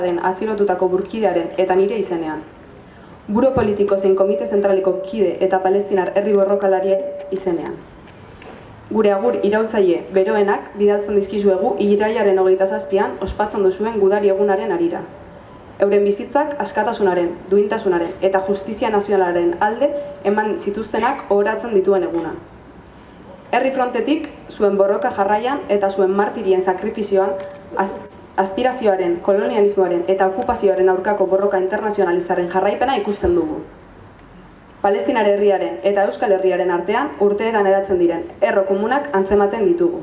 den atzilotutako burkidearen eta nire izenean. Buro politiko zein komite zentraleko kide eta palestinar herri borrokalarien izenean. Gure agur iraultzaile beroenak bidaltzen dizkizuegu iraiaren 27an ospatzen duzuen gudari egunaren harira. Euren bizitzak askatasunaren, duintasunaren eta justizia nazionalaren alde eman zituztenak ohoratzen dituen eguna. Herri frontetik, zuen borroka jarraian eta zuen martirien sakrifizioan aspirazioaren, kolonialismoaren eta okupazioaren aurkako borroka internazionalistaren jarraipena ikusten dugu. Palestinar herriaren eta Euskal Herriaren artean urteetan edatzen diren erro komunak antzematen ditugu.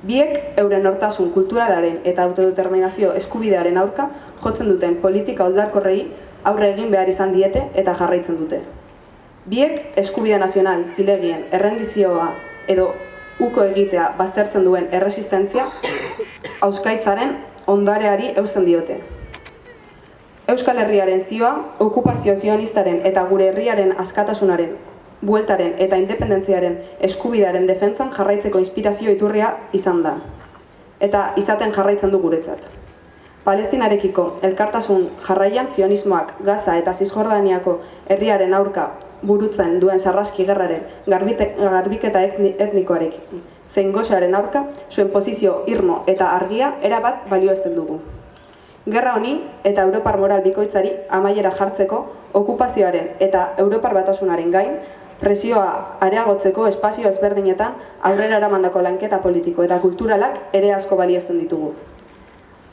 Biek euren nortasun kulturalaren eta autodeterminazio eskubidearen aurka jotzen duten politika oldarkorrei aurre egin behar izan diete eta jarraitzen dute. Biek eskubide nazional zilegien errendizioa edo uko egitea baztertzen duen erresistentzia hauskaitzaren ondareari eusten diote. Euskal Herriaren zioa, okupazio zionistaren eta gure herriaren askatasunaren, bueltaren eta independentziaren eskubidearen defentsan jarraitzeko inspirazio iturria izan da. Eta izaten jarraitzen du guretzat. Palestinarekiko elkartasun jarraian zionismoak Gaza eta Zisjordaniako herriaren aurka burutzen duen sarraski gerraren garbiketa etnikoarekin zein gosearen aurka zuen posizio irmo eta argia erabat balioesten dugu. Gerra honi eta Europar moral bikoitzari amaiera jartzeko okupazioaren eta Europar batasunaren gain presioa areagotzeko espazio ezberdinetan aurrera eramandako lanketa politiko eta kulturalak ere asko balioesten ditugu.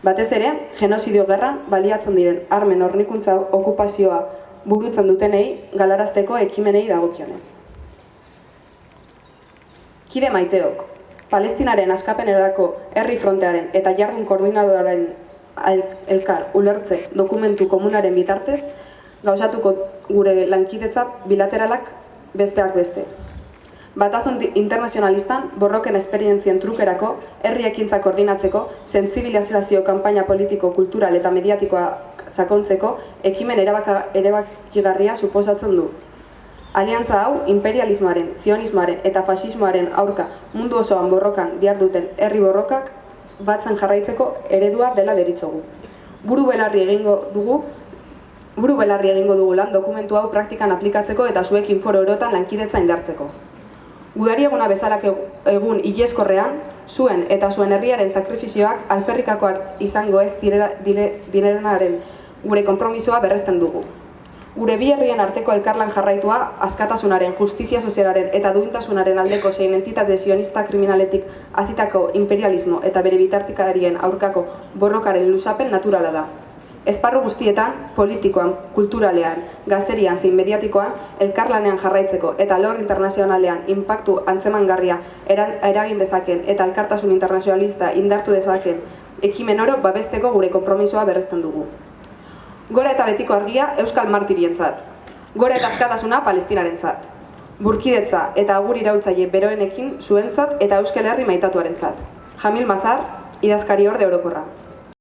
Batez ere, genozidio gerran baliatzen diren armen hornikuntza okupazioa burutzen dutenei galarazteko ekimenei dagokionez. Kide maiteok, Palestinaren askapenerako herri frontearen eta jardun koordinadoren elkar ulertze dokumentu komunaren bitartez gauzatuko gure lankidetza bilateralak besteak beste. Batasun internazionalistan borroken esperientzien trukerako herri ekintza koordinatzeko sentsibilizazio kanpaina politiko, kultural eta mediatikoa sakontzeko ekimen erabakigarria suposatzen du. Aliantza hau imperialismoaren, zionismoaren eta fasismoaren aurka mundu osoan borrokan diharduten herri borrokak batzen jarraitzeko eredua dela deritzogu. Buru belarri egingo dugu lan dokumentu hau praktikan aplikatzeko eta zuekin foro orotan lankidetza indartzeko. Gudari eguna bezalak egun ileskorrean, zuen eta zuen herriaren sakrifizioak alferrikakoak izango ez direnaren gure konpromisoa berresten dugu. Gure bi herrien arteko elkarlan jarraitua askatasunaren, justizia sozialaren eta duintasunaren aldeko zein entitate zionista kriminaletik hasitako imperialismo eta bere bitartikarien aurkako borrokaren luzapen naturala da. Esparru guztietan, politikoan, kulturalean, gazterian zein mediatikoan, elkarlanean jarraitzeko eta alor internazionalean inpaktu antzemangarria eragin dezaken eta elkartasun internazionalista indartu dezaken ekimen oro babesteko gure konpromisoa berresten dugu. Gora eta betiko argia Euskal Martirientzat. Gora eta askatasuna Palestinarentzat. Burkidetza eta agur iraultzaile beroenekin zuentzat eta Euskal Herri maitatuarentzat. Jamil Mazar, idazkari orde orokorra.